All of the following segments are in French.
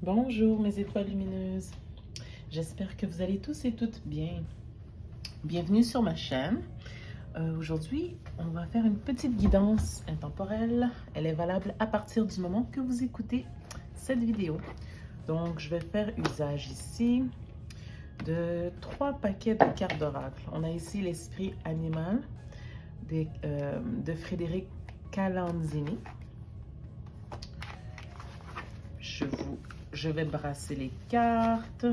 Bonjour mes étoiles lumineuses, j'espère que vous allez tous et toutes bien. Bienvenue sur ma chaîne. Aujourd'hui, on va faire une petite guidance intemporelle. Elle est valable à partir du moment que vous écoutez cette vidéo. Donc, je vais faire usage ici de 3 paquets de cartes d'oracle. On a ici l'esprit animal de Frédéric Calanzini. Je vais brasser les cartes.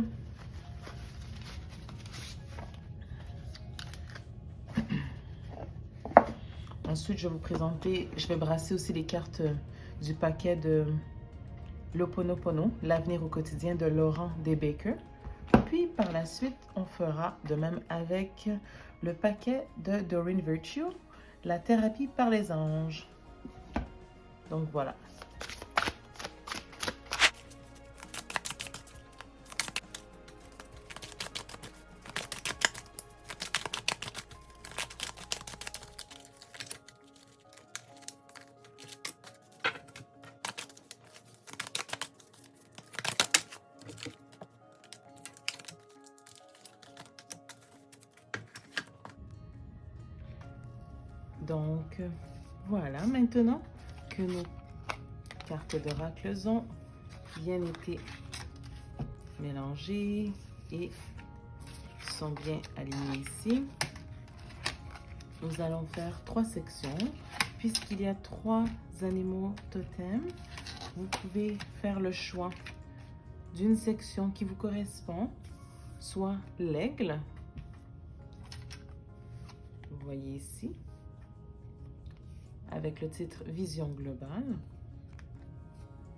Ensuite, je vais brasser aussi les cartes du paquet de L'Ho'oponopono, l'avenir au quotidien de Laurent D. Baker. Puis par la suite, on fera de même avec le paquet de Doreen Virtue, la thérapie par les anges. Donc voilà. Donc voilà, maintenant que nos cartes d'oracle ont bien été mélangées et sont bien alignées ici, nous allons faire 3 sections. Puisqu'il y a 3 animaux totems, vous pouvez faire le choix d'une section qui vous correspond, soit l'aigle, vous voyez ici, avec le titre Vision globale,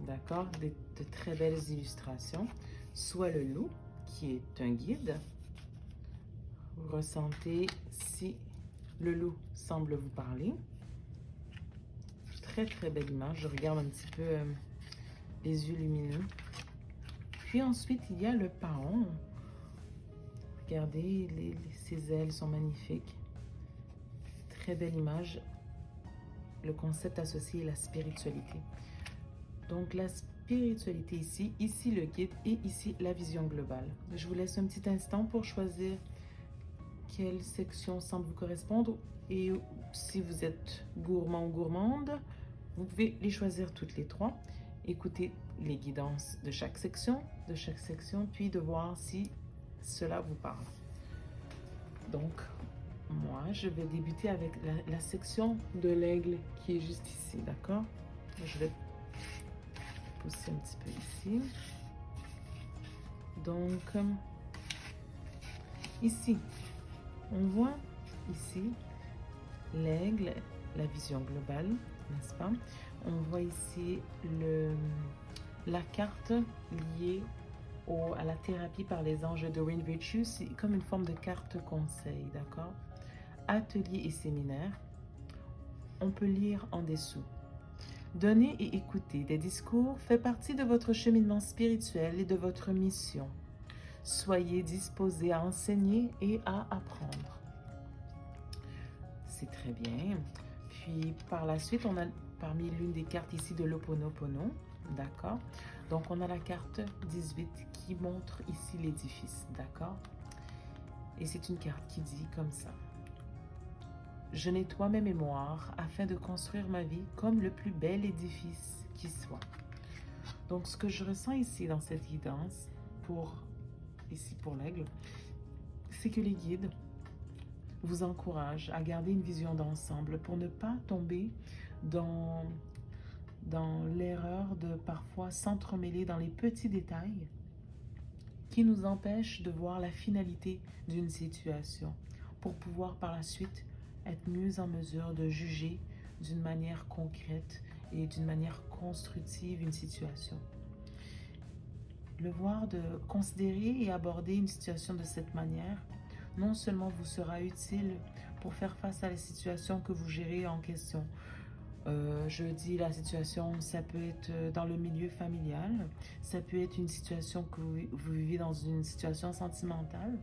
d'accord, de très belles illustrations, soit le loup, qui est un guide. Vous ressentez si le loup semble vous parler. Très très belle image, je regarde un petit peu les yeux lumineux. Puis ensuite, il y a le paon. Regardez, ses ailes sont magnifiques. Très belle image. Le concept associé est la spiritualité. Donc la spiritualité ici le guide et ici la vision globale. Je vous laisse un petit instant pour choisir quelle section semble vous correspondre. Et si vous êtes gourmand ou gourmande, vous pouvez les choisir toutes les 3. Écoutez les guidances de chaque section, puis de voir si cela vous parle. Donc, moi, je vais débuter avec la section de l'aigle qui est juste ici, d'accord? Je vais pousser un petit peu ici. Donc, ici, on voit ici l'aigle, la vision globale, n'est-ce pas? On voit ici la carte liée à la thérapie par les anges de Doreen Virtue. C'est comme une forme de carte conseil, d'accord? Atelier et séminaire. On peut lire en dessous. Donner et écouter des discours fait partie de votre cheminement spirituel et de votre mission. Soyez disposés à enseigner et à apprendre. C'est très bien. Puis par la suite, on a parmi l'une des cartes ici de l'Ho'oponopono, d'accord? Donc on a la carte 18 qui montre ici l'édifice, d'accord? Et c'est une carte qui dit comme ça. Je nettoie mes mémoires afin de construire ma vie comme le plus bel édifice qui soit. Donc ce que je ressens ici dans cette guidance, ici pour l'aigle, c'est que les guides vous encouragent à garder une vision d'ensemble pour ne pas tomber dans l'erreur de parfois s'entremêler dans les petits détails qui nous empêchent de voir la finalité d'une situation pour pouvoir par la suite être mieux en mesure de juger d'une manière concrète et d'une manière constructive une situation. De considérer et aborder une situation de cette manière, non seulement vous sera utile pour faire face à la situation que vous gérez en question. Je dis la situation, ça peut être dans le milieu familial, ça peut être une situation que vous vivez dans une situation sentimentale,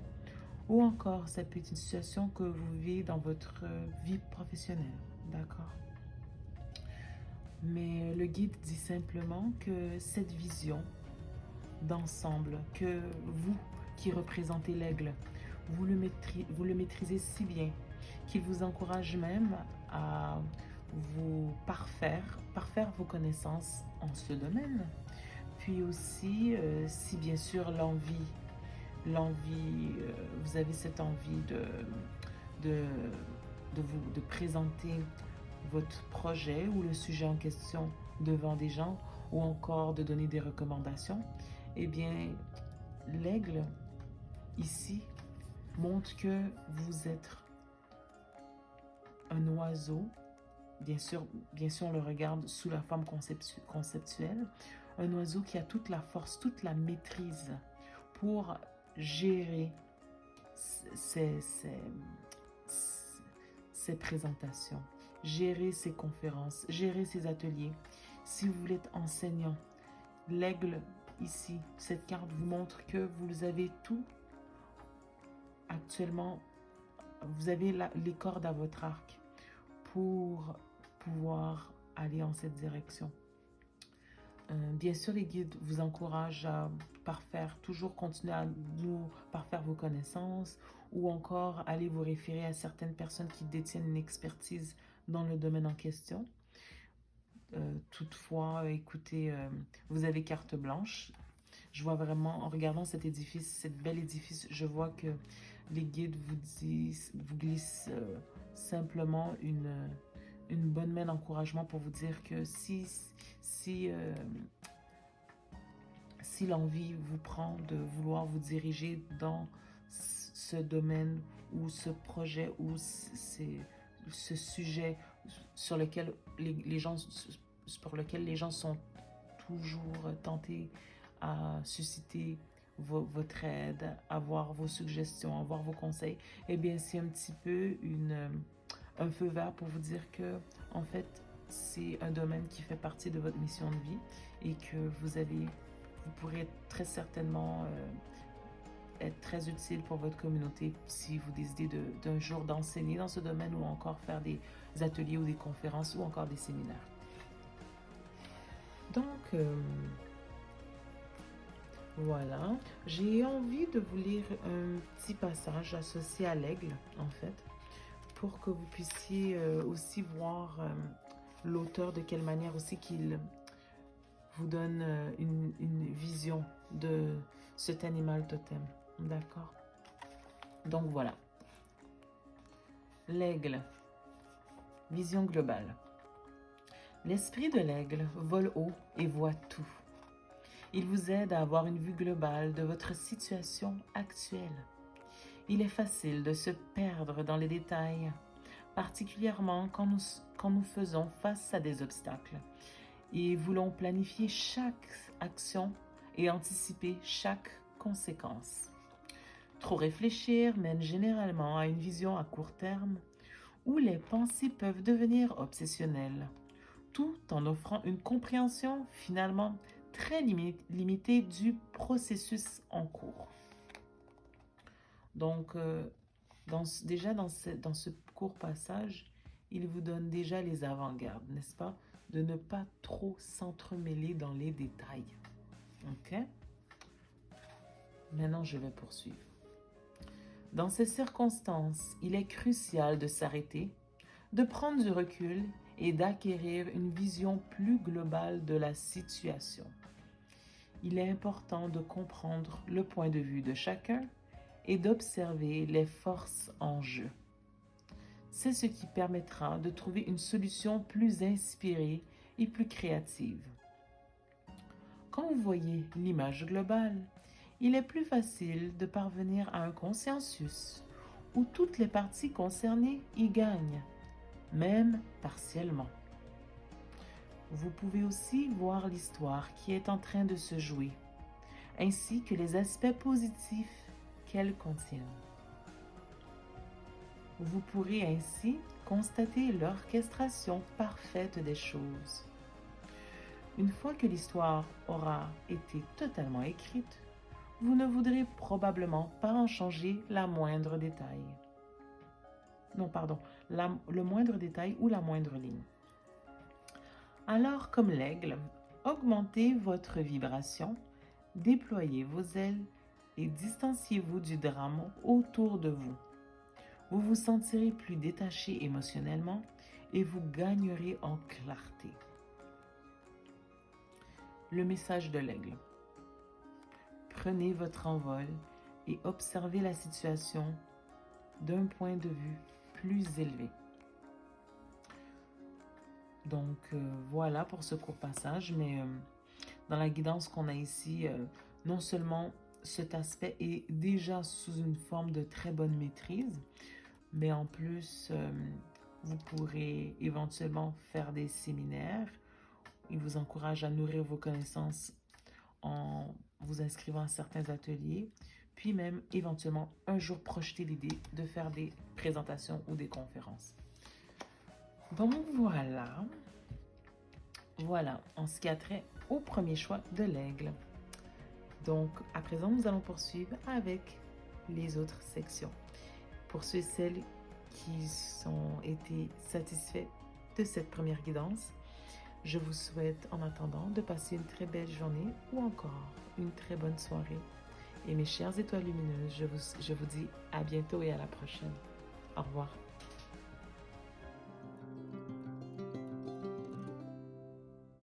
ou encore ça peut être une situation que vous vivez dans votre vie professionnelle, d'accord? Mais le guide dit simplement que cette vision d'ensemble que vous qui représentez l'aigle, vous le maîtrisez si bien qu'il vous encourage même à vous parfaire vos connaissances en ce domaine. Puis aussi, si bien sûr vous avez cette envie de présenter votre projet ou le sujet en question devant des gens ou encore de donner des recommandations, eh bien, l'aigle, ici, montre que vous êtes un oiseau. Bien sûr, on le regarde sous la forme conceptuelle. Un oiseau qui a toute la force, toute la maîtrise pour gérer ses présentations, gérer ses conférences, gérer ses ateliers. Si vous voulez être enseignant, l'aigle, ici, cette carte vous montre que vous avez tout actuellement. Vous avez les cordes à votre arc pour pouvoir aller en cette direction. Bien sûr, les guides vous encouragent à toujours continuer à parfaire vos connaissances ou encore aller vous référer à certaines personnes qui détiennent une expertise dans le domaine en question. Toutefois, écoutez, vous avez carte blanche. Je vois vraiment, en regardant cet édifice, cet bel édifice, je vois que les guides vous glissent simplement une bonne main d'encouragement pour vous dire que si l'envie vous prend de vouloir vous diriger dans ce domaine ou ce projet ou ce sujet sur lequel les gens sont toujours tentés à susciter votre aide, avoir vos suggestions, avoir vos conseils, eh bien c'est un petit peu un feu vert pour vous dire que en fait c'est un domaine qui fait partie de votre mission de vie et que vous pourrez très certainement être très utile pour votre communauté si vous décidez d'un jour d'enseigner dans ce domaine ou encore faire des ateliers ou des conférences ou encore des séminaires. Donc, voilà, j'ai envie de vous lire un petit passage associé à l'aigle, en fait, pour que vous puissiez aussi voir l'auteur de quelle manière aussi qu'il vous donne une vision de cet animal totem. D'accord? Donc voilà. L'aigle. Vision globale. L'esprit de l'aigle vole haut et voit tout. Il vous aide à avoir une vue globale de votre situation actuelle. Il est facile de se perdre dans les détails, particulièrement quand nous faisons face à des obstacles et voulons planifier chaque action et anticiper chaque conséquence. Trop réfléchir mène généralement à une vision à court terme où les pensées peuvent devenir obsessionnelles, tout en offrant une compréhension finalement très limitée du processus en cours. Donc, dans ce court passage, il vous donne déjà les avant-gardes, n'est-ce pas? De ne pas trop s'entremêler dans les détails. OK? Maintenant, je vais poursuivre. Dans ces circonstances, il est crucial de s'arrêter, de prendre du recul et d'acquérir une vision plus globale de la situation. Il est important de comprendre le point de vue de chacun et d'observer les forces en jeu. C'est ce qui permettra de trouver une solution plus inspirée et plus créative. Quand vous voyez l'image globale, il est plus facile de parvenir à un consensus où toutes les parties concernées y gagnent, même partiellement. Vous pouvez aussi voir l'histoire qui est en train de se jouer, ainsi que les aspects positifs qu'elle contient. Vous pourrez ainsi constater l'orchestration parfaite des choses. Une fois que l'histoire aura été totalement écrite, vous ne voudrez probablement pas en changer la moindre détail. Non, pardon, le moindre détail ou la moindre ligne. Alors, comme l'aigle, augmentez votre vibration, Déployez vos ailes et distanciez-vous du drame autour de vous. Vous vous sentirez plus détaché émotionnellement et vous gagnerez en clarté. Le message de l'aigle. Prenez votre envol et observez la situation d'un point de vue plus élevé. Donc voilà pour ce court passage, mais dans la guidance qu'on a ici, non seulement cet aspect est déjà sous une forme de très bonne maîtrise, mais en plus, vous pourrez éventuellement faire des séminaires. Il vous encourage à nourrir vos connaissances en vous inscrivant à certains ateliers, puis même éventuellement un jour projeter l'idée de faire des présentations ou des conférences. Donc voilà en ce qui a trait au premier choix de l'aigle. Donc à présent, nous allons poursuivre avec les autres sections. Pour ceux et celles qui ont été satisfaits de cette première guidance, je vous souhaite en attendant de passer une très belle journée ou encore une très bonne soirée. Et mes chères étoiles lumineuses, je vous dis à bientôt et à la prochaine. Au revoir.